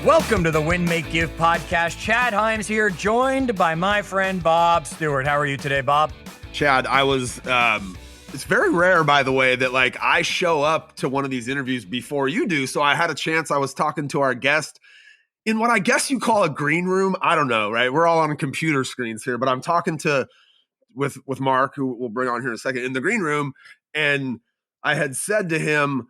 Welcome to the Win, Make, Give podcast. Chad Himes here, joined by my friend Bob Stewart. How are you today, Bob? Chad, I was, it's very rare, by the way, that like I show up to one of these interviews before you do. So I had a chance. I was talking to our guest in what I guess you call a green room. I don't know, right? We're all on computer screens here, but I'm talking with Mark, who we'll bring on here in a second, in the green room. And I had said to him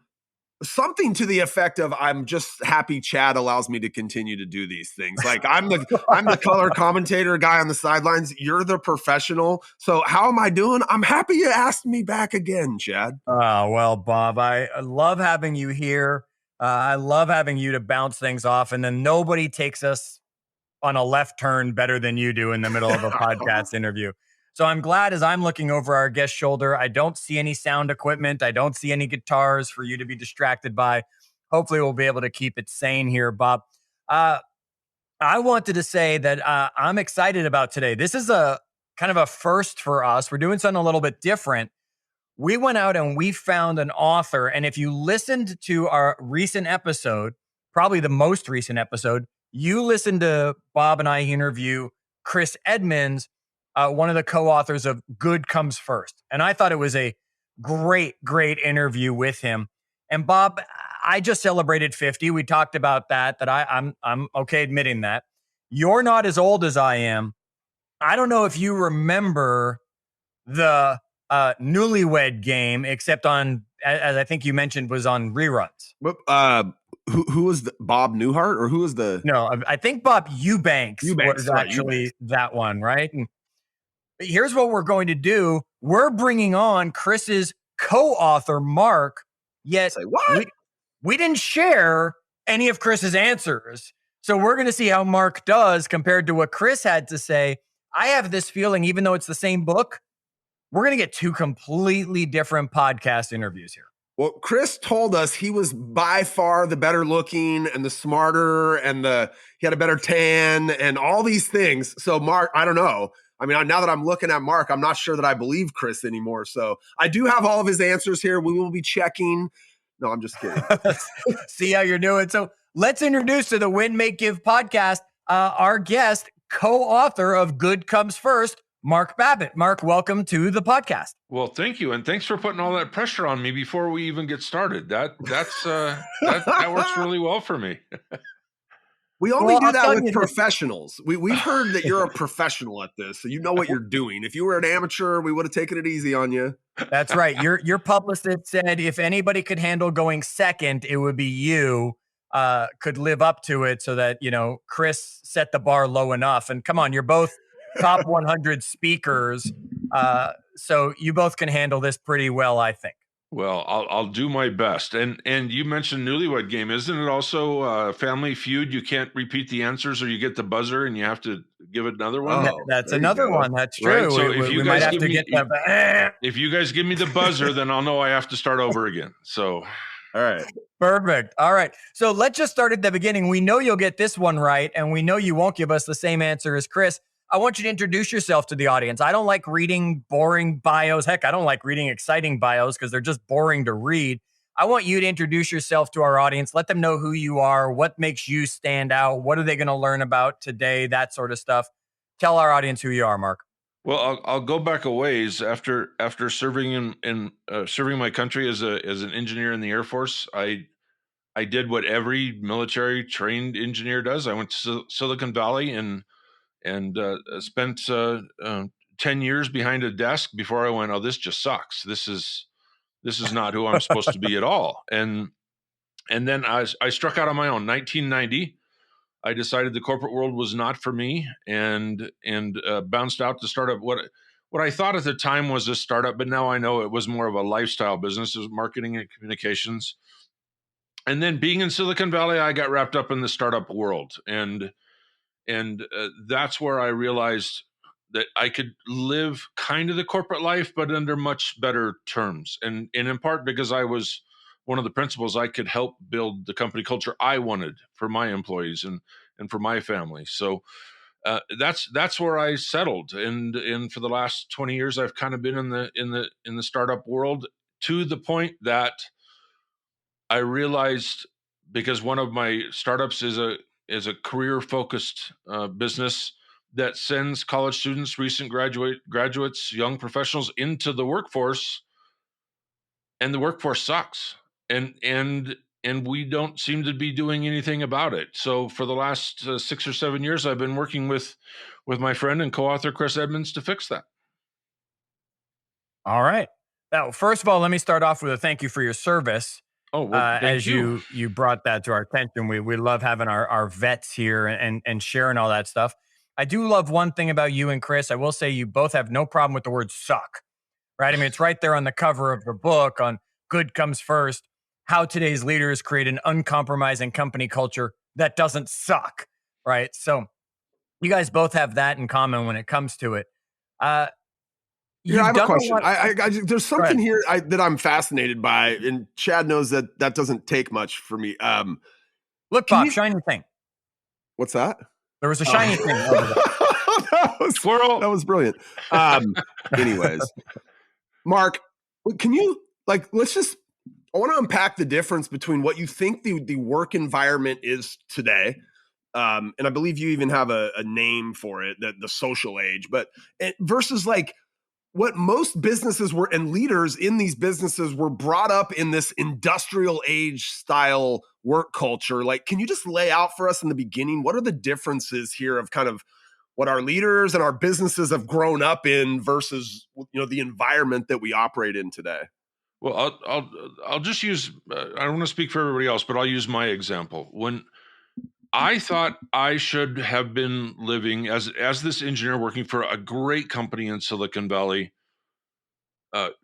something to the effect of, I'm just happy Chad allows me to continue to do these things. Like I'm the color commentator guy on the sidelines. You're the professional. So how am I doing? I'm happy you asked me back again, Chad. Well, Bob, I love having you here. I love having you to bounce things off. And then nobody takes us on a left turn better than you do in the middle of a podcast interview. So I'm glad as I'm looking over our guest's shoulder, I don't see any sound equipment. I don't see any guitars for you to be distracted by. Hopefully we'll be able to keep it sane here, Bob. I wanted to say that I'm excited about today. This is a kind of a first for us. We're doing something a little bit different. We went out and we found an author. And if you listened to our recent episode, probably the most recent episode, you listened to Bob and I interview Chris Edmonds, one of the co-authors of Good Comes First. And I thought it was a great interview with him. And Bob, I just celebrated 50. We talked about that I'm okay admitting that. You're not as old as I am. I don't know if you remember the Newlywed Game, except on, as I think you mentioned, was on reruns. Who was the Bob Newhart, or who was the? No, I think Bob Eubanks was actually that one, right? And here's what we're going to do. We're bringing on Chris's co-author, Mark, yet Say what? We didn't share any of Chris's answers. So we're going to see how Mark does compared to what Chris had to say. I have this feeling, even though it's the same book, we're going to get two completely different podcast interviews here. Well, Chris told us he was by far the better looking and the smarter, and he had a better tan and all these things. So Mark, I don't know. I mean, now that I'm looking at Mark, I'm not sure that I believe Chris anymore. So I do have all of his answers here. We will be checking. No, I'm just kidding. See how you're doing. So let's introduce to the Win, Make, Give podcast our guest, co-author of Good Comes First, Mark Babbitt. Mark, welcome to the podcast. Well, thank you. And thanks for putting all that pressure on me before we even get started. That works really well for me. We only do that with professionals. We've heard that you're a professional at this, so you know what you're doing. If you were an amateur, we would have taken it easy on you. That's right. Your publicist said if anybody could handle going second, it would be you. Could live up to it, so that, Chris set the bar low enough. And come on, you're both top 100 speakers, so you both can handle this pretty well, I think. Well, I'll do my best. And you mentioned Newlywed Game. Isn't it also Family Feud? You can't repeat the answers, or you get the buzzer and you have to give it another one. That's another one. That's true. Right? So we might have to get the. If you guys give me the buzzer, then I'll know I have to start over again. So, all right. Perfect. All right. So let's just start at the beginning. We know you'll get this one right, and we know you won't give us the same answer as Chris. I want you to introduce yourself to the audience. I don't like reading boring bios. Heck, I don't like reading exciting bios because they're just boring to read. I want you to introduce yourself to our audience. Let them know who you are, what makes you stand out, what are they going to learn about today, that sort of stuff. Tell our audience who you are, Mark. Well, I'll go back a ways. After serving serving my country as an engineer in the Air Force, I did what every military trained engineer does. I went to Silicon Valley and spent 10 years behind a desk before I went, oh, this just sucks. This is not who I'm supposed to be at all. And then I struck out on my own. 1990, I decided the corporate world was not for me, and bounced out to start up what I thought at the time was a startup, but now I know it was more of a lifestyle business. It was marketing and communications. And then being in Silicon Valley, I got wrapped up in the startup world, and that's where I realized that I could live kind of the corporate life, but under much better terms. And in part because I was one of the principals, I could help build the company culture I wanted for my employees and for my family. So that's where I settled. And for the last 20 years, I've kind of been in the startup world, to the point that I realized, because one of my startups is is a career focused business that sends college students, recent graduates, young professionals into the workforce, and the workforce sucks. And we don't seem to be doing anything about it. So for the last 6 or 7 years, I've been working with my friend and co-author Chris Edmonds to fix that. All right. Now, first of all, let me start off with a thank you for your service. Oh, well, thank As you. you brought that to our attention, we love having our vets here and sharing all that stuff. I do love one thing about you and Chris. I will say you both have no problem with the word suck, right? I mean, it's right there on the cover of the book on Good Comes First, how today's leaders create an uncompromising company culture that doesn't suck, right? So you guys both have that in common when it comes to it. Uh, Yeah, I you've have a done a question. lot. There's Go something ahead. here that I'm fascinated by, and Chad knows that doesn't take much for me. Look, Can Bob, you? shiny thing. What's that? There was a Oh. shiny thing over there. Squirrel. That was brilliant. Anyways, Mark, can you let's just I want to unpack the difference between what you think the work environment is today. And I believe you even have a name for it, the social age, but versus what most businesses were and leaders in these businesses were brought up in this industrial age style work culture. Like, can you just lay out for us in the beginning, what are the differences here of kind of what our leaders and our businesses have grown up in versus, the environment that we operate in today? Well, I'll just use. I don't want to speak for everybody else, but I'll use my example. When I thought I should have been living as this engineer working for a great company in Silicon Valley,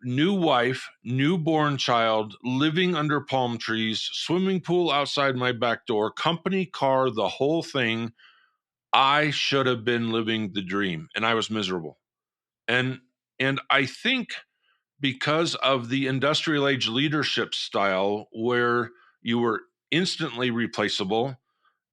new wife, newborn child, living under palm trees, swimming pool outside my back door, company car, the whole thing. I should have been living the dream, and I was miserable. And I think because of the industrial age leadership style where you were instantly replaceable,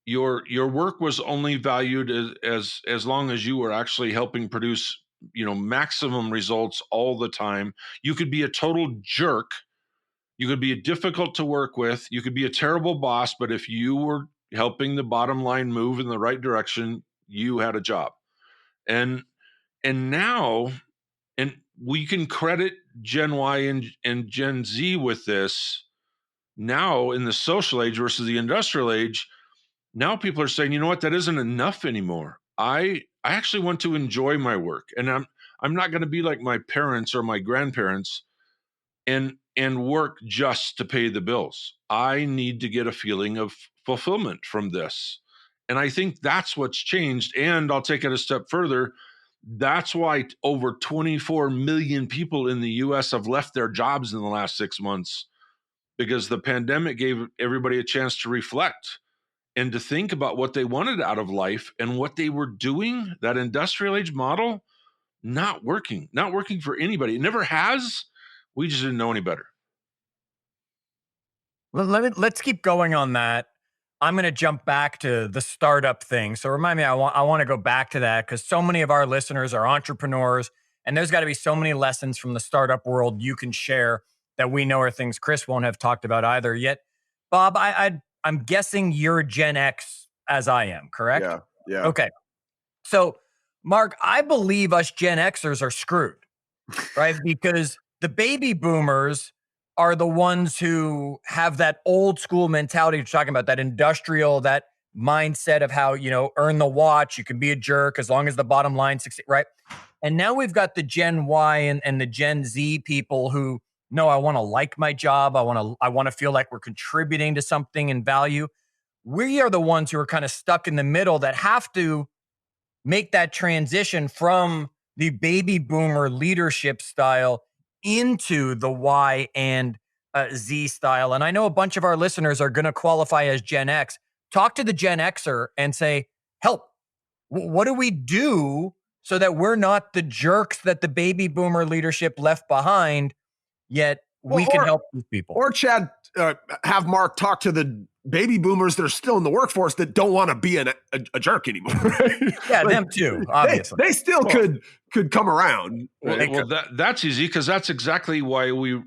your work was only valued as long as you were actually helping produce maximum results all the time. You could be a total jerk, you could be difficult to work with, you could be a terrible boss, but if you were helping the bottom line move in the right direction, you had a job. And now, and we can credit Gen Y and Gen Z with this. Now in the social age versus the industrial age, now people are saying, you know what, that isn't enough anymore. I actually want to enjoy my work, and I'm not going to be like my parents or my grandparents and work just to pay the bills. I need to get a feeling of fulfillment from this. And I think that's what's changed. And I'll take it a step further. That's why over 24 million people in the US have left their jobs in the last 6 months, because the pandemic gave everybody a chance to reflect and to think about what they wanted out of life and what they were doing. That industrial age model, not working for anybody. It never has. We just didn't know any better. Let's keep going on that. I'm going to jump back to the startup thing. So remind me, I want to go back to that because so many of our listeners are entrepreneurs, and there's got to be so many lessons from the startup world you can share that we know are things Chris won't have talked about either. Yet, Bob, I'm guessing you're Gen X as I am, correct? Yeah. Yeah. Okay. So, Mark, I believe us Gen Xers are screwed, right? Because the baby boomers are the ones who have that old school mentality you're talking about, that industrial, that mindset of how, earn the watch, you can be a jerk as long as the bottom line succeeds, right? And now we've got the Gen Y and the Gen Z people who, no, I want to like my job. I want to feel like we're contributing to something in value. We are the ones who are kind of stuck in the middle that have to make that transition from the baby boomer leadership style into the Y and Z style. And I know a bunch of our listeners are going to qualify as Gen X. Talk to the Gen Xer and say, help, what do we do so that we're not the jerks that the baby boomer leadership left behind, yet we can help these people? Or Chad, have Mark talk to the baby boomers that are still in the workforce that don't want to be a jerk anymore. Right? Yeah, them too, obviously. They still could come around. Well, that's easy, because that's exactly why we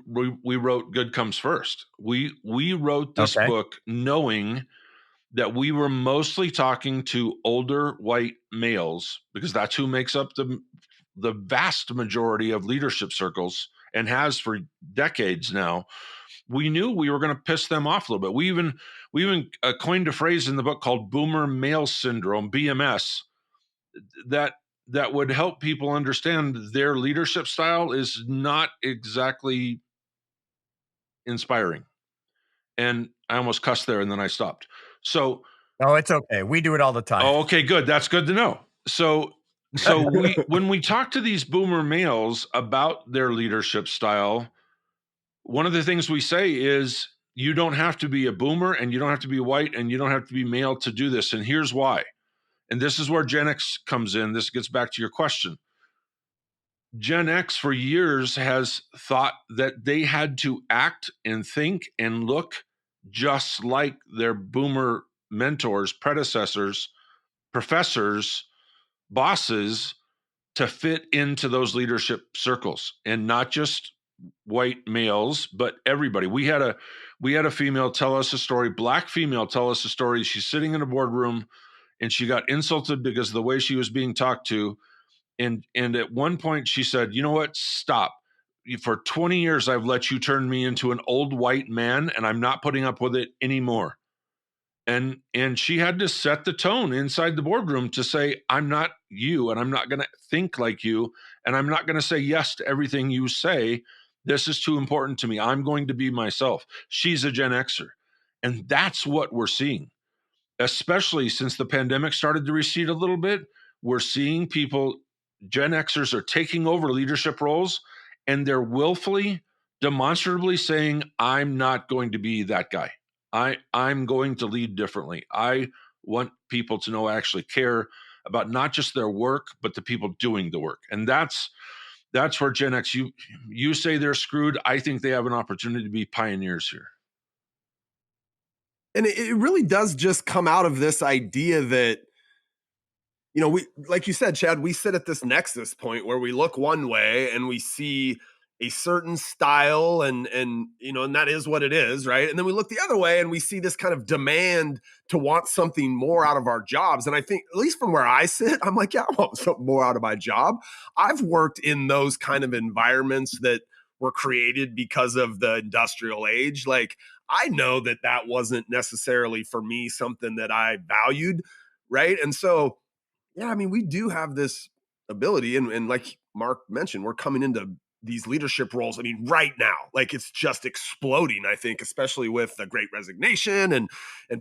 wrote Good Comes First. We wrote this book knowing that we were mostly talking to older white males, because that's who makes up the vast majority of leadership circles and has for decades now. We knew we were going to piss them off a little bit. We even coined a phrase in the book called boomer male syndrome, BMS, that would help people understand their leadership style is not exactly inspiring. And I almost cussed there and then I stopped. So, Oh, it's okay. We do it all the time. oh, okay, good. That's good to know. So when we talk to these boomer males about their leadership style, one of the things we say is you don't have to be a boomer and you don't have to be white and you don't have to be male to do this. And here's why. And this is where Gen X comes in. This gets back to your question. Gen X for years has thought that they had to act and think and look just like their boomer mentors, predecessors, professors, bosses to fit into those leadership circles, and not just white males, but everybody. We had a female tell us a story, black female tell us a story. She's sitting in a boardroom and she got insulted because of the way she was being talked to. And at one point she said, "You know what? Stop. For 20 years I've let you turn me into an old white man and I'm not putting up with it anymore." And she had to set the tone inside the boardroom to say, "I'm not you, and I'm not going to think like you, and I'm not going to say yes to everything you say. This is too important to me. I'm going to be myself." She's a Gen Xer. And that's what we're seeing, especially since the pandemic started to recede a little bit. We're seeing people, Gen Xers are taking over leadership roles, and they're willfully, demonstrably saying, "I'm not going to be that guy. I'm going to lead differently. I want people to know I actually care about not just their work, but the people doing the work." And that's where Gen X, you say they're screwed. I think they have an opportunity to be pioneers here. And it really does just come out of this idea that, we, like you said, Chad, we sit at this nexus point where we look one way and we see a certain style and that is what it is, right? And then we look the other way and we see this kind of demand to want something more out of our jobs. And I think, at least from where I sit, I'm like, yeah, I want something more out of my job. I've worked in those kind of environments that were created because of the industrial age. Like, I know that wasn't necessarily for me something that I valued, right? And so, yeah, I mean, we do have this ability, and like Mark mentioned, we're coming into these leadership roles. I mean, right now, like, it's just exploding, I think, especially with the Great Resignation and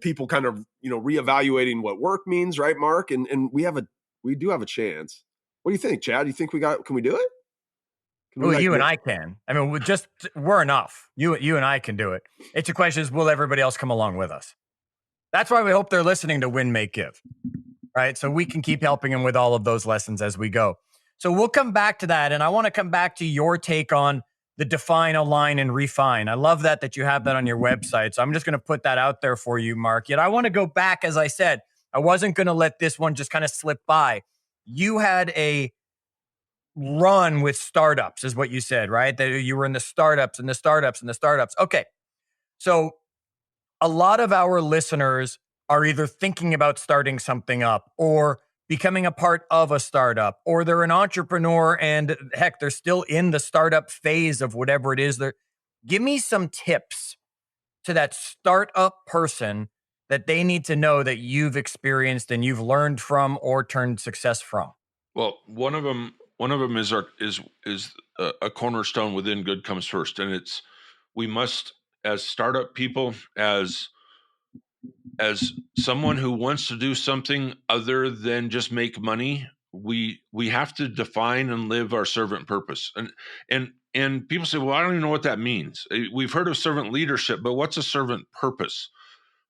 people kind of, reevaluating what work means, right, Mark? And we do have a chance. What do you think, Chad? You think can we do it? Can we, Well, like, you and I can. I mean, we're enough. You and I can do it. It's a question is, will everybody else come along with us? That's why we hope they're listening to Win, Make, Give, right? So we can keep helping them with all of those lessons as we go. So we'll come back to that. And I want to come back to your take on the define, align, and refine. I love that you have that on your website. So I'm just going to put that out there for you, Mark. Yet I want to go back, as I said, I wasn't going to let this one just kind of slip by. You had a run with startups, is what you said, right? That you were in the startups and the startups and the startups. Okay. So a lot of our listeners are either thinking about starting something up or becoming a part of a startup, or they're an entrepreneur and heck, they're still in the startup phase of whatever it is. Give me some tips to that startup person that they need to know that you've experienced and you've learned from or turned success from. Well, one of them is a cornerstone within Good Comes First, and it's, we must, as startup people, as someone who wants to do something other than just make money, we have to define and live our servant purpose. And people say, "Well, I don't even know what that means." We've heard of servant leadership, but what's a servant purpose?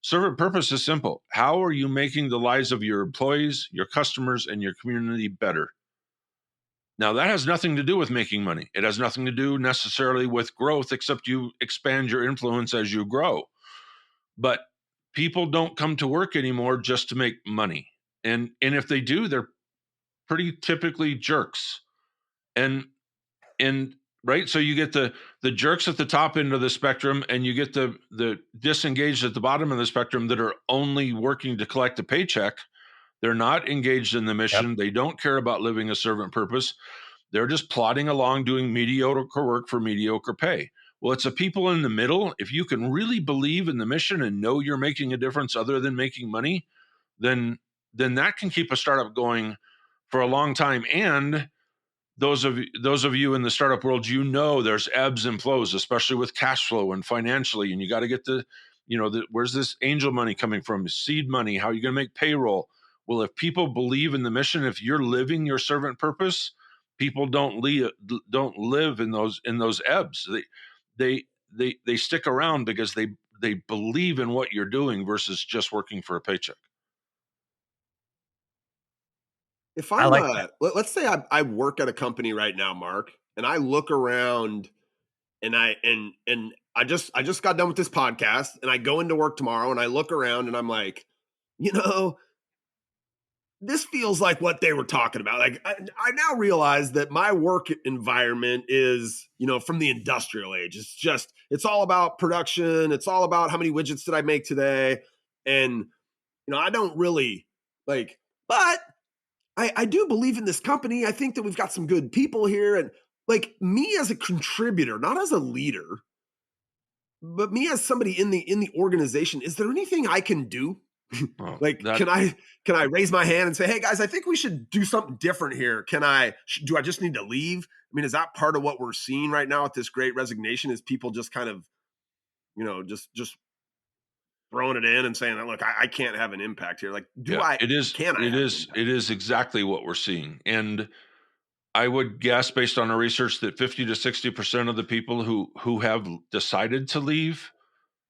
Servant purpose is simple. How are you making the lives of your employees, your customers, and your community better? Now, that has nothing to do with making money. It has nothing to do necessarily with growth, except you expand your influence as you grow. But people don't come to work anymore just to make money. And if they do, they're pretty typically jerks. And right? So you get the jerks at the top end of the spectrum, and you get the disengaged at the bottom of the spectrum that are only working to collect a paycheck. They're not engaged in the mission. Yep. They don't care about living a servant purpose. They're just plodding along doing mediocre work for mediocre pay. Well, it's the people in the middle. If you can really believe in the mission and know you're making a difference other than making money, then that can keep a startup going for a long time. And those of you in the startup world, there's ebbs and flows, especially with cash flow and financially, and you got to get where's this angel money coming from, seed money, how are you going to make payroll? Well, if people believe in the mission, if you're living your servant purpose, people don't live in those ebbs. They stick around because they believe in what you're doing versus just working for a paycheck. If I I'm like that. let's say I work at a company right now, Mark, and I look around and I just got done with this podcast and I go into work tomorrow and I look around and I'm like, this feels like what they were talking about. Like I now realize that my work environment is, from the industrial age. It's all about production. It's all about how many widgets did I make today. And, I don't really but I do believe in this company. I think that we've got some good people here. And me as a contributor, not as a leader, but me as somebody in the organization, is there anything I can do? Well, can I raise my hand and say, hey guys, I think we should do something different here? Do I just need to leave? I mean, is that part of what we're seeing right now with this great resignation, is people just kind of, just throwing it in and saying, look, I can't have an impact here. It is exactly what we're seeing. And I would guess, based on our research, that 50 to 60% of the people who have decided to leave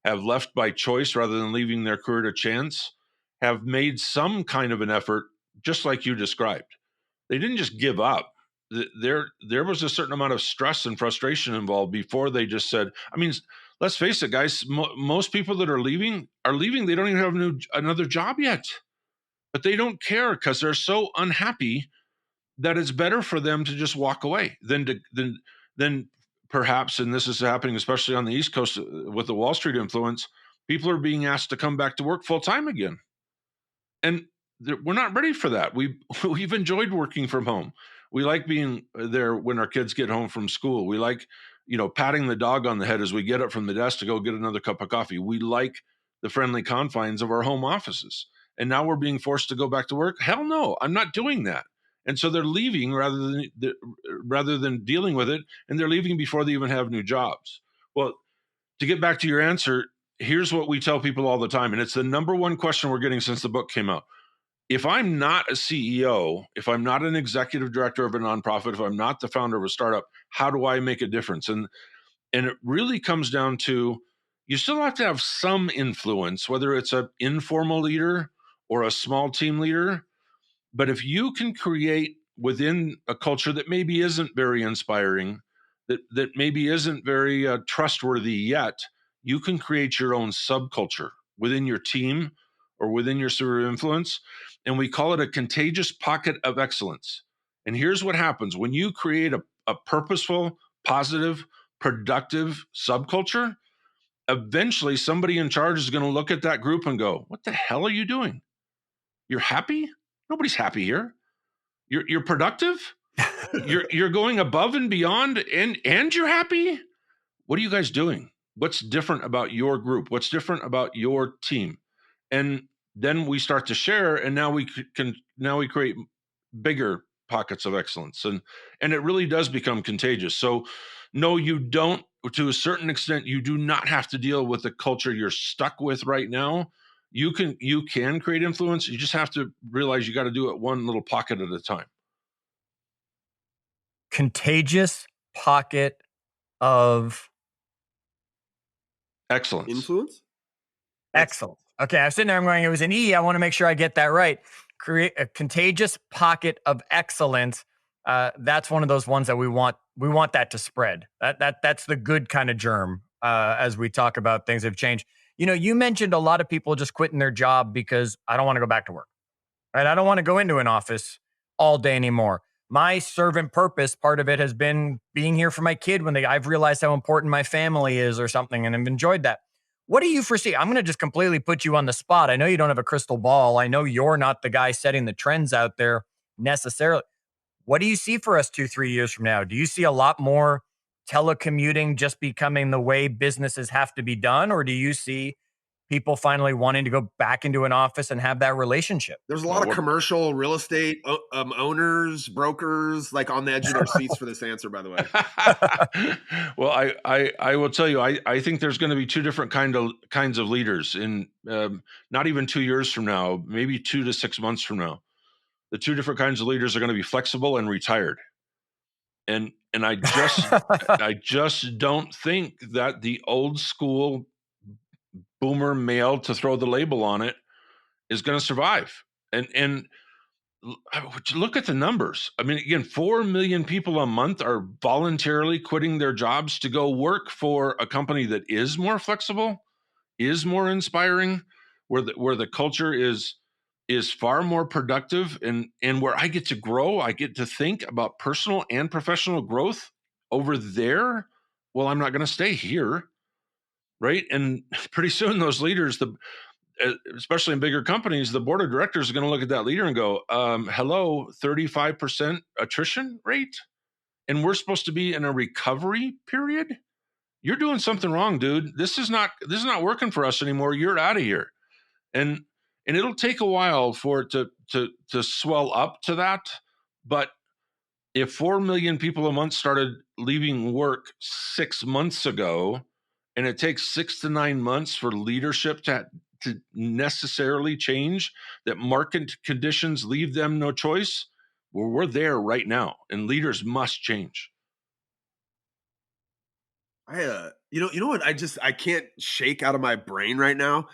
have left by choice rather than leaving their career to chance, have made some kind of an effort, just like you described. They didn't just give up. There was a certain amount of stress and frustration involved before they just said, I mean, let's face it, guys, most people that are leaving, they don't even have another job yet. But they don't care because they're so unhappy that it's better for them to just walk away than perhaps, and this is happening especially on the East Coast with the Wall Street influence, people are being asked to come back to work full time again. And we're not ready for that. We've enjoyed working from home. We like being there when our kids get home from school. We like, patting the dog on the head as we get up from the desk to go get another cup of coffee. We like the friendly confines of our home offices. And now we're being forced to go back to work. Hell no, I'm not doing that. And so they're leaving rather than dealing with it, and they're leaving before they even have new jobs. Well, to get back to your answer, here's what we tell people all the time, and it's the number one question we're getting since the book came out. If I'm not a CEO, if I'm not an executive director of a nonprofit, if I'm not the founder of a startup, how do I make a difference? And it really comes down to, you still have to have some influence, whether it's an informal leader or a small team leader. But if you can create within a culture that maybe isn't very inspiring, that maybe isn't very trustworthy yet, you can create your own subculture within your team or within your sphere of influence. And we call it a contagious pocket of excellence. And here's what happens when you create a purposeful, positive, productive subculture. Eventually, somebody in charge is going to look at that group and go, what the hell are you doing? You're happy? Nobody's happy here. You're productive. You're going above and beyond, and you're happy. What are you guys doing? What's different about your group? What's different about your team? And then we start to share, and now we create bigger pockets of excellence, and it really does become contagious. So, no, you don't. To a certain extent, you do not have to deal with the culture you're stuck with right now. You can create influence. You just have to realize you got to do it one little pocket at a time. Contagious pocket of excellence. Influence? Excellence. Okay, I'm sitting there, I'm going, it was an E. I want to make sure I get that right. Create a contagious pocket of excellence. That's one of those ones that we want that to spread. That's the good kind of germ as we talk about things have changed. You mentioned a lot of people just quitting their job because I don't want to go back to work, right? I don't want to go into an office all day anymore. my servant purpose, part of it has been being here for my kid when I've realized how important my family is or something, and I've enjoyed that. What do you foresee? I'm going to just completely put you on the spot. I know you don't have a crystal ball. I know you're not the guy setting the trends out there necessarily. What do you see for us 2, 3 years from now? Do you see a lot more telecommuting just becoming the way businesses have to be done? Or do you see people finally wanting to go back into an office and have that relationship? There's a Well, lot of what commercial real estate owners, brokers, like on the edge of their seats for this answer, by the way. well, I will tell you, I think there's going to be two different kinds of leaders in not even 2 years from now, maybe 2 to 6 months from now. The two different kinds of leaders are going to be flexible and retired. And I just don't think that the old school boomer male, to throw the label on it, is going to survive. And look at the numbers. I mean, again, 4 million people a month are voluntarily quitting their jobs to go work for a company that is more flexible, is more inspiring, where the culture is far more productive, and where I get to grow, I get to think about personal and professional growth over there. Well, I'm not going to stay here, right? And pretty soon those leaders, especially in bigger companies, the board of directors is going to look at that leader and go, hello, 35% attrition rate, and we're supposed to be in a recovery period. You're doing something wrong, dude. This is not working for us anymore. You're out of here. And it'll take a while for it to swell up to that. But if 4 million people a month started leaving work 6 months ago, and it takes 6 to 9 months for leadership to necessarily change, that market conditions leave them no choice, well, we're there right now, and leaders must change. You know what? I can't shake out of my brain right now,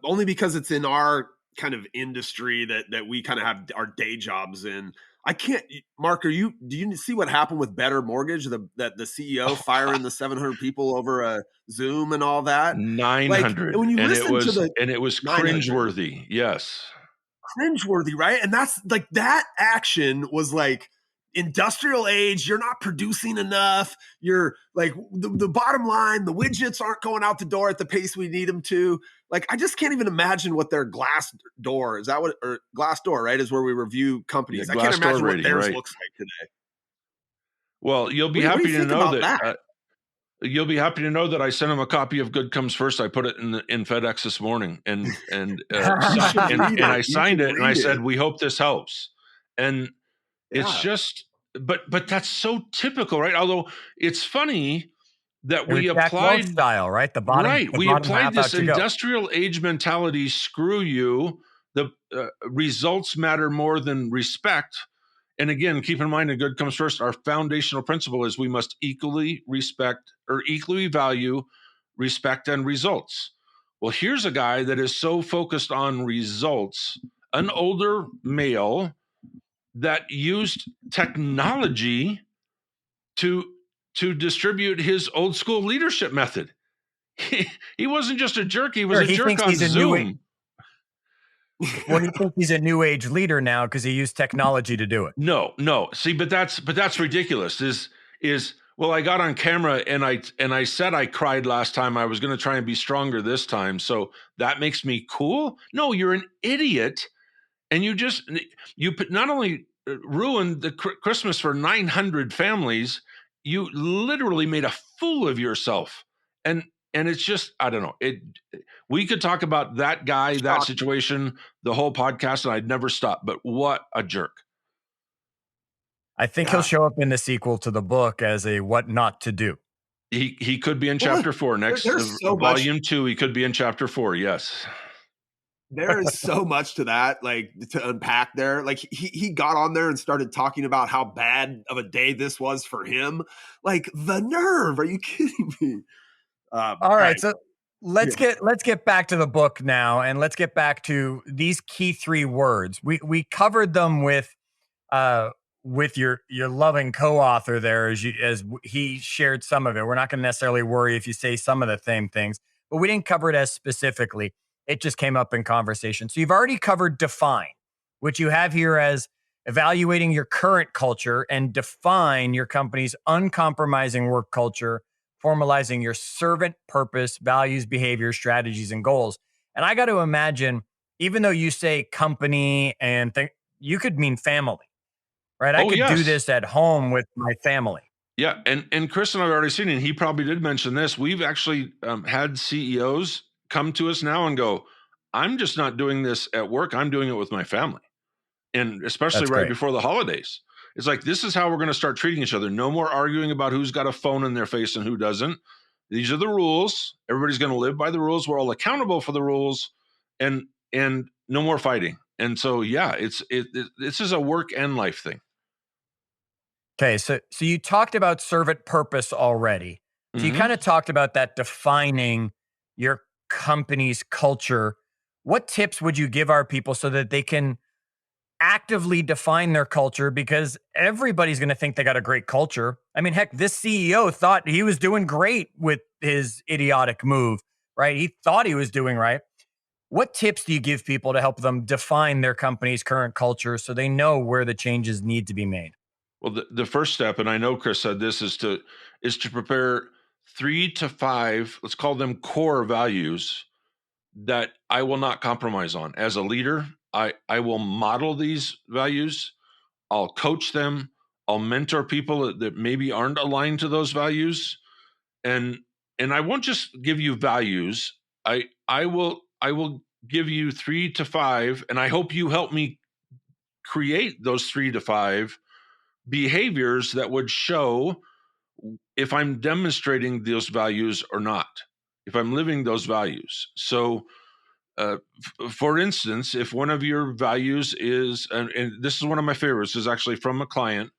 only because it's in our kind of industry that we kind of have our day jobs in. I can't, Mark. Do you see what happened with Better Mortgage? That the CEO firing the 700 people over a Zoom and all that. 900, like when you and listen to the it was 900, cringeworthy. Yes. cringeworthy, right? And that's like that action was like industrial age. You're not producing enough. You're like the bottom line, the widgets aren't going out the door at the pace we need them to. Like, I just can't even imagine what their glass door is. That what, or glass door, right? Is where we review companies. Yeah, I can't imagine what rating, theirs right. looks like today. Well, you'll be What do happy you to think know about that. You'll be happy to know that I sent him a copy of Good Comes First. I put it in FedEx this morning, and I signed it, and I said, "We hope this helps." And it's just, but that's so typical, right? Although it's funny that we applied style, right? The bottom, right. the We bottom applied half this out to go. industrial age mentality. Screw you. The results matter more than respect. And again, keep in mind, that Good Comes First. Our foundational principle is we must equally value respect and results. Well, here's a guy that is so focused on results, an older male that used technology to distribute his old school leadership method. He wasn't just a jerk; he was a jerk on Zoom. Well, he thinks he's a new age leader now because he used technology to do it. No. See, but that's ridiculous. Well, I got on camera and I said I cried last time. I was going to try and be stronger this time, so that makes me cool. No, you're an idiot, and you not only ruined the Christmas for 900 families, you literally made a fool of yourself. And it's just, I don't know. We could talk about that guy, that situation, the whole podcast, and I'd never stop. But what a jerk. I think he'll show up in the sequel to the book as a what not to do. He could be in chapter 4 next. Volume 2, he could be in chapter 4. Yes. There is so much to that, like, to unpack there. Like, he got on there and started talking about how bad of a day this was for him. Like, the nerve. Are you kidding me? All right. So let's get back to the book now, and let's get back to these key 3 words. We covered them with your loving co-author there as he shared some of it. We're not going to necessarily worry if you say some of the same things, but we didn't cover it as specifically. It just came up in conversation. So you've already covered define, which you have here as evaluating your current culture and define your company's uncompromising work culture, formalizing your servant purpose, values, behaviors, strategies, and goals. And I got to imagine, even though you say company and you could mean family, right? I Oh, could do yes. this at home with my family. Yeah, and Chris and I've already seen it. And he probably did mention this. We've actually had CEOs come to us now and go, "I'm just not doing this at work. I'm doing it with my family," and especially That's right great. before the holidays. It's like, this is how we're going to start treating each other. No more arguing about who's got a phone in their face and who doesn't. These are the rules. Everybody's going to live by the rules. We're all accountable for the rules, and no more fighting. And so, yeah, this is a work and life thing. Okay, so you talked about servant purpose already. So you Hmm. kind of talked about that defining your company's culture. What tips would you give our people so that they can actively define their culture? Because everybody's going to think they got a great culture. I mean, heck, this CEO thought he was doing great with his idiotic move, right? He thought he was doing right. What tips do you give people to help them define their company's current culture so they know where the changes need to be made? Well, the first step, and I know Chris said this, is to prepare 3 to 5, let's call them core values that I will not compromise on. As a leader, I will model these values. I'll coach them. I'll mentor people that maybe aren't aligned to those values, and and I won't just give you values. I will give you 3 to 5, and I hope you help me create those 3 to 5 behaviors that would show if I'm demonstrating those values or not, if I'm living those values. So, for instance, if one of your values is, and this is one of my favorites, is actually from a client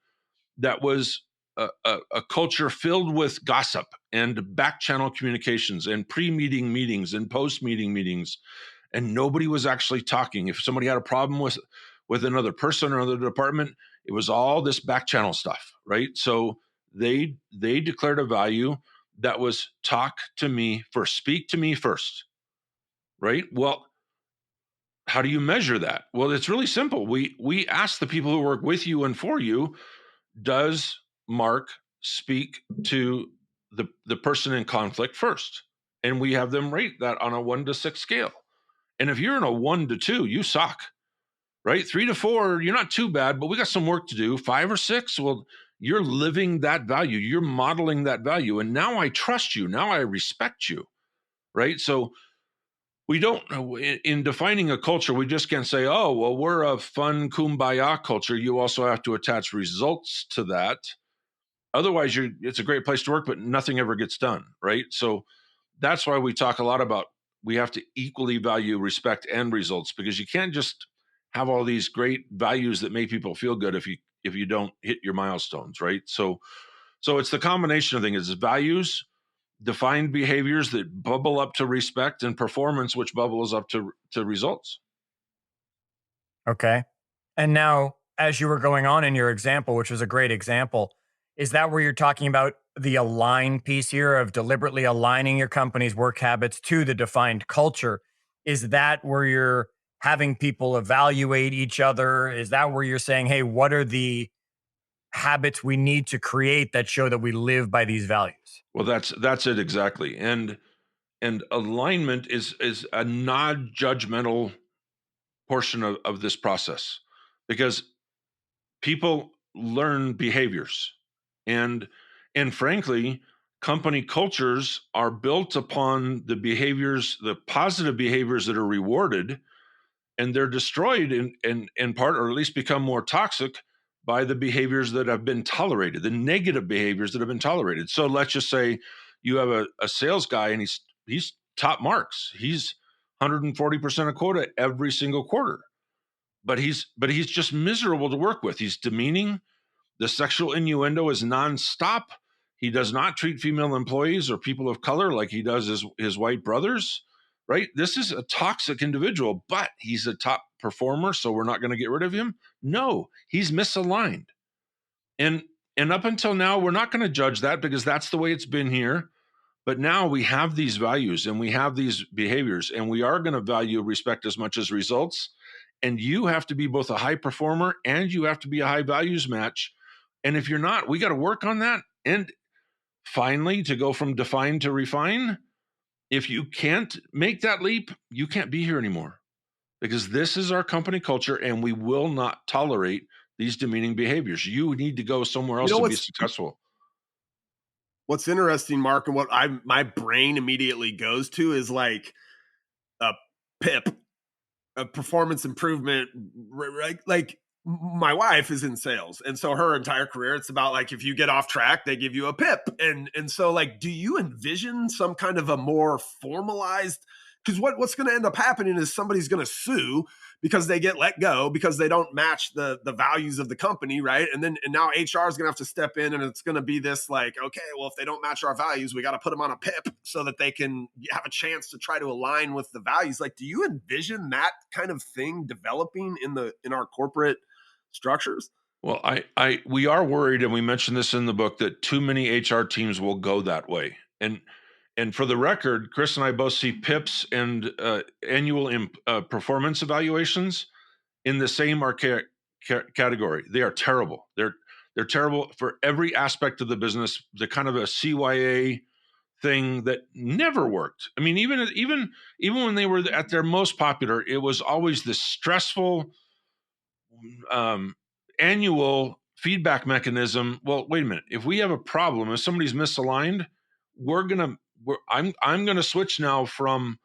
that was a culture filled with gossip and back channel communications and pre-meeting meetings and post-meeting meetings, and nobody was actually talking. If somebody had a problem with another person or another department, it was all this back channel stuff, right? So they declared a value that was talk to me first, speak to me first, right? Well, how do you measure that? Well, it's really simple. We ask the people who work with you and for you, does Mark speak to the person in conflict first? And we have them rate that on a 1 to 6 scale. And if you're in a 1 to 2, you suck, right? 3 to 4, you're not too bad, but we got some work to do. 5 or 6, well, you're living that value, you're modeling that value. And now I trust you. Now I respect you, right? So we don't, in defining a culture, we just can't say, oh, well, we're a fun kumbaya culture. You also have to attach results to that. Otherwise, it's a great place to work, but nothing ever gets done, right? So that's why we talk a lot about, we have to equally value respect and results, because you can't just have all these great values that make people feel good if you don't hit your milestones, right? So it's the combination of things. It's values, defined behaviors that bubble up to respect, and performance, which bubbles up to results. Okay. And now, as you were going on in your example, which was a great example, is that where you're talking about the align piece here of deliberately aligning your company's work habits to the defined culture? Is that where you're having people evaluate each other? Is that where you're saying, hey, what are the habits we need to create that show that we live by these values? Well, that's it exactly. And alignment is a non-judgmental portion of this process, because people learn behaviors, and and frankly, company cultures are built upon the behaviors, the positive behaviors that are rewarded, and they're destroyed in part, or at least become more toxic, by the behaviors that have been tolerated, the negative behaviors that have been tolerated. So let's just say you have a sales guy, and he's top marks, he's 140% of quota every single quarter, but he's just miserable to work with. He's demeaning. The sexual innuendo is nonstop. He does not treat female employees or people of color like he does his white brothers, right? This is a toxic individual, but he's a top performer, so we're not going to get rid of him. No, he's misaligned. And and up until now, we're not going to judge that, because that's the way it's been here. But now we have these values and we have these behaviors, and we are going to value respect as much as results. And you have to be both a high performer and you have to be a high values match. And if you're not, we got to work on that. And finally, to go from define to refine, if you can't make that leap, you can't be here anymore, because this is our company culture and we will not tolerate these demeaning behaviors. You need to go somewhere else to be successful. What's interesting, Mark, and what my brain immediately goes to is like a PIP, a performance improvement, right? Like my wife is in sales, and so her entire career, it's about like, if you get off track, they give you a PIP. And so, like, do you envision some kind of a more formalized, because what's going to end up happening is somebody's going to sue because they get let go because they don't match the values of the company, right? And now HR is going to have to step in, and it's going to be this like, okay, well, if they don't match our values, we got to put them on a PIP so that they can have a chance to try to align with the values. Like, do you envision that kind of thing developing in our corporate structures? Well, we are worried, and we mentioned this in the book, that too many HR teams will go that way. And for the record, Chris and I both see PIPs and annual performance evaluations in the same archaic category. They are terrible. They're terrible for every aspect of the business. The kind of a CYA thing that never worked. I mean, even when they were at their most popular, it was always this stressful annual feedback mechanism. Well, wait a minute. If we have a problem, if somebody's misaligned, I'm gonna switch now from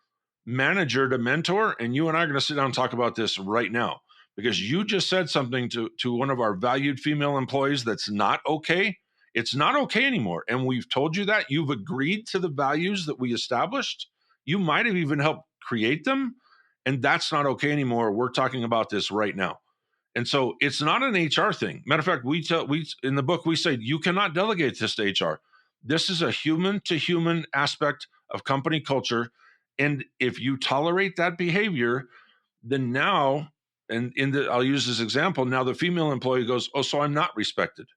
manager to mentor, and you and I are gonna sit down and talk about this right now, because you just said something to one of our valued female employees that's not okay. It's not okay anymore, and we've told you that. You've agreed to the values that we established. You might have even helped create them, and that's not okay anymore. We're talking about this right now. And so it's not an HR thing. Matter of fact, we in the book, we say you cannot delegate this to HR. This is a human to human aspect of company culture. And if you tolerate that behavior, then now, I'll use this example. Now the female employee goes, oh, so I'm not respected.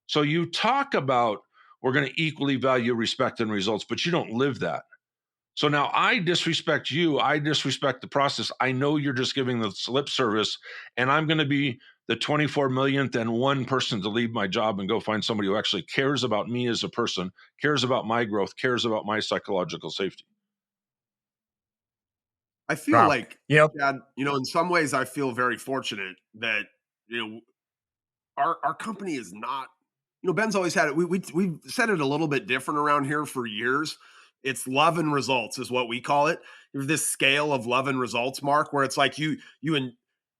So you talk about, we're going to equally value respect and results, but you don't live that. So now I disrespect you. I disrespect the process. I know you're just giving the lip service, and I'm going to be the 24 millionth and one person to leave my job and go find somebody who actually cares about me as a person, cares about my growth, cares about my psychological safety. I feel like, yep. Chad, in some ways, I feel very fortunate that, our company is not, Ben's always had it. We've said it a little bit different around here for years. It's love and results is what we call it. There's this scale of love and results, Mark, where it's like you and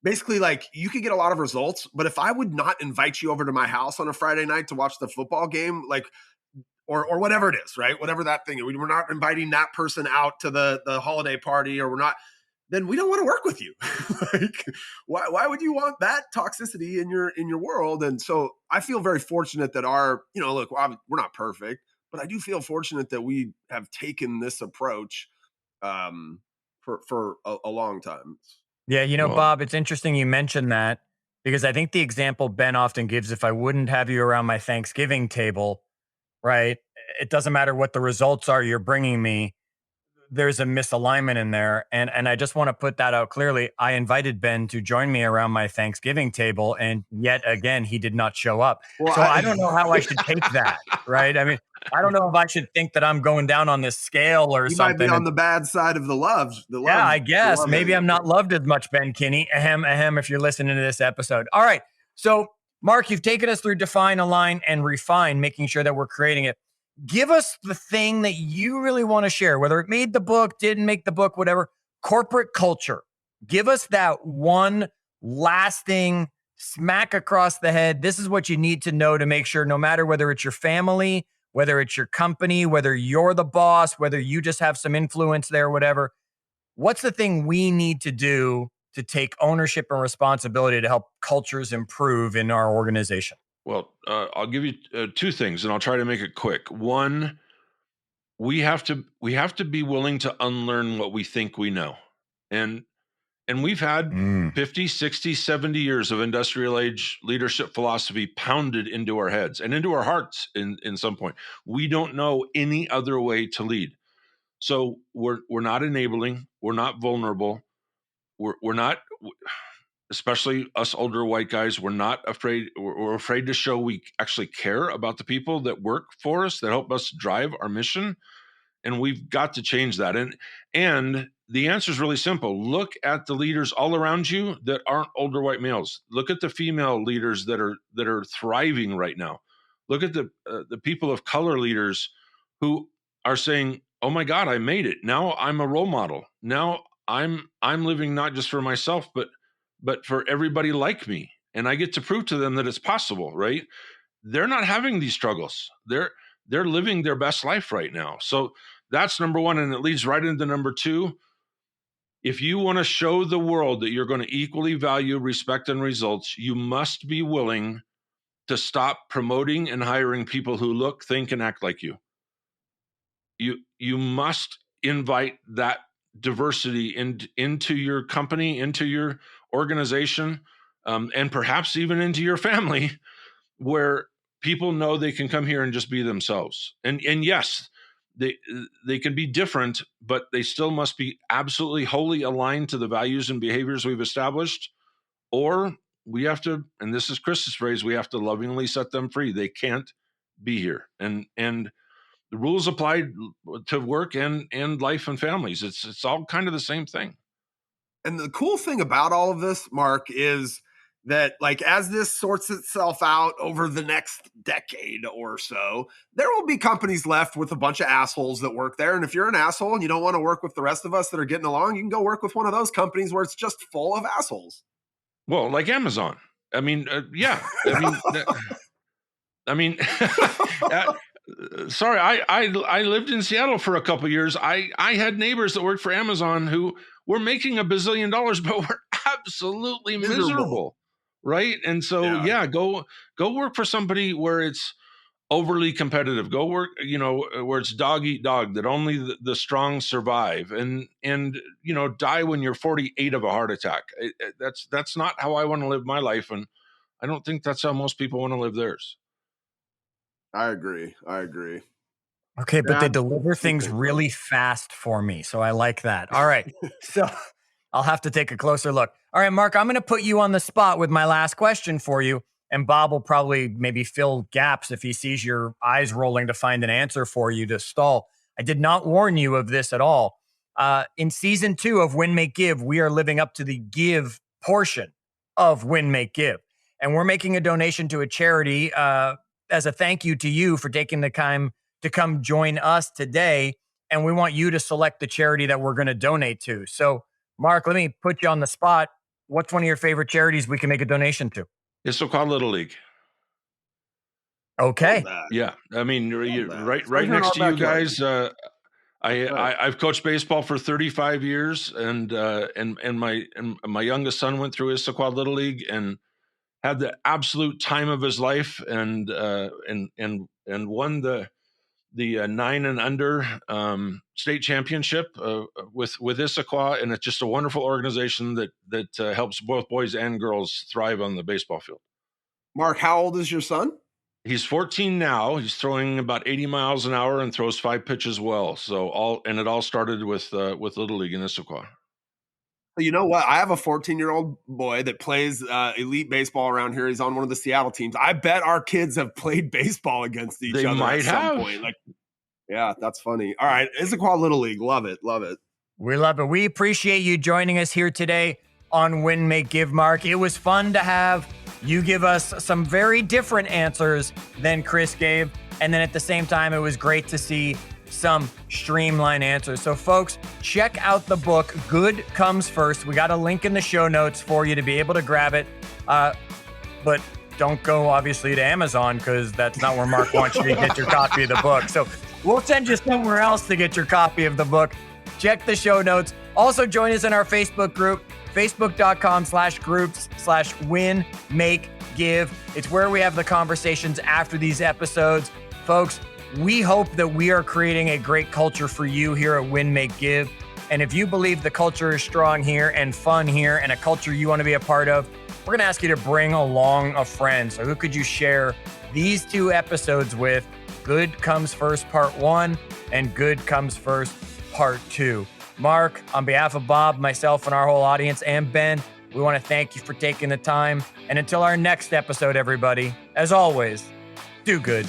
basically, like, you could get a lot of results, but if I would not invite you over to my house on a Friday night to watch the football game, like, or whatever it is, right? Whatever that thing is, we're not inviting that person out to the holiday party, or we're not, then we don't want to work with you. Like, why would you want that toxicity in your world? And so I feel very fortunate that look, we're not perfect, but I do feel fortunate that we have taken this approach for a long time. Yeah, Bob, it's interesting you mentioned that, because I think the example Ben often gives, if I wouldn't have you around my Thanksgiving table, right? It doesn't matter what the results are you're bringing me. There's a misalignment in there. And I just want to put that out clearly. I invited Ben to join me around my Thanksgiving table, and yet again, he did not show up. Well, so I don't know how I should take that, right? I mean, I don't know if I should think that I'm going down on this scale or something. You might be on the bad side of the love. Yeah, I guess. Maybe I'm not loved as much, Ben Kinney. Ahem, ahem, if you're listening to this episode. All right. So, Mark, you've taken us through define, align, and refine, making sure that we're creating it. Give us the thing that you really want to share, whether it made the book, didn't make the book, whatever. Corporate culture. Give us that one lasting smack across the head. This is what you need to know to make sure, no matter whether it's your family, whether it's your company, whether you're the boss, whether you just have some influence there, whatever. What's the thing we need to do to take ownership and responsibility to help cultures improve in our organization? Well, I'll give you two things, and I'll try to make it quick. One, we have to be willing to unlearn what we think we know. And we've had 50, 60, 70 years of industrial age leadership philosophy pounded into our heads and into our hearts in some point. We don't know any other way to lead. So we're not enabling, we're not vulnerable, we're not especially us older white guys, we're not afraid. We're afraid to show we actually care about the people that work for us, that help us drive our mission. And we've got to change that. And the answer is really simple. Look at the leaders all around you that aren't older white males. Look at the female leaders that are thriving right now. Look at the people of color leaders who are saying, "Oh my God, I made it. Now I'm a role model. Now I'm living not just for myself, but for everybody like me. And I get to prove to them that it's possible." Right? They're not having these struggles. They're living their best life right now. So that's number one, and it leads right into number two. If you want to show the world that you're going to equally value respect and results, you must be willing to stop promoting and hiring people who look, think, and act like you. You must invite that diversity into your company, into your organization, and perhaps even into your family, where people know they can come here and just be themselves. And yes, they can be different, but they still must be absolutely wholly aligned to the values and behaviors we've established. Or we have to, and this is Chris's phrase, we have to lovingly set them free. They can't be here. And the rules apply to work and life and families. It's all kind of the same thing. And the cool thing about all of this, Mark, is that like as this sorts itself out over the next decade or so, there will be companies left with a bunch of assholes that work there. And if you're an asshole and you don't want to work with the rest of us that are getting along, you can go work with one of those companies where it's just full of assholes. Well, like Amazon. I mean, yeah. I mean, sorry, I lived in Seattle for a couple of years. I had neighbors that worked for Amazon who were making $1 bazillion, but were absolutely miserable. Right. And so, yeah, go work for somebody where it's overly competitive. Go work, where it's dog eat dog, that only the strong survive, and die when you're 48 of a heart attack. That's not how I want to live my life. And I don't think that's how most people want to live theirs. I agree. Okay, but they deliver things really fast for me. So I like that. All right. So I'll have to take a closer look. All right, Mark, I'm going to put you on the spot with my last question for you. And Bob will probably maybe fill gaps if he sees your eyes rolling to find an answer for you to stall. I did not warn you of this at all. In season 2 of Win, Make, Give, we are living up to the give portion of Win, Make, Give. And we're making a donation to a charity as a thank you to you for taking the time to come join us today. And we want you to select the charity that we're going to donate to. So, Mark, let me put you on the spot. What's one of your favorite charities we can make a donation to? Issaquah Little League. Okay. Yeah. I mean, right next to you guys. I've coached baseball for 35 years, and my youngest son went through Issaquah Little League and had the absolute time of his life, and won the 9 and under state championship with Issaquah, and it's just a wonderful organization that helps both boys and girls thrive on the baseball field. Mark, how old is your son? He's 14 now. He's throwing about 80 miles an hour and throws 5 pitches well. So it all started with Little League in Issaquah. You know what? I have a 14-year-old boy that plays elite baseball around here. He's on one of the Seattle teams. I bet our kids have played baseball against each other at some point. Yeah, that's funny. All right, Issaquah Little League. Love it. We love it. We appreciate you joining us here today on Win, Make, Give, Mark. It was fun to have you give us some very different answers than Chris gave. And then at the same time, it was great to see some streamlined answers. So folks, check out the book, Good Comes First. We got a link in the show notes for you to be able to grab it. But don't go obviously to Amazon, because that's not where Mark wants you to get your copy of the book. So we'll send you somewhere else to get your copy of the book. Check the show notes. Also join us in our Facebook group, facebook.com/groups/win, make, give. It's where we have the conversations after these episodes. Folks, we hope that we are creating a great culture for you here at Win, Make, Give. And if you believe the culture is strong here and fun here and a culture you want to be a part of, we're going to ask you to bring along a friend. So who could you share these 2 episodes with? Good Comes First Part 1 and Good Comes First Part 2. Mark, on behalf of Bob, myself, and our whole audience, and Ben, We want to thank you for taking the time. And until our next episode, everybody, as always, do good.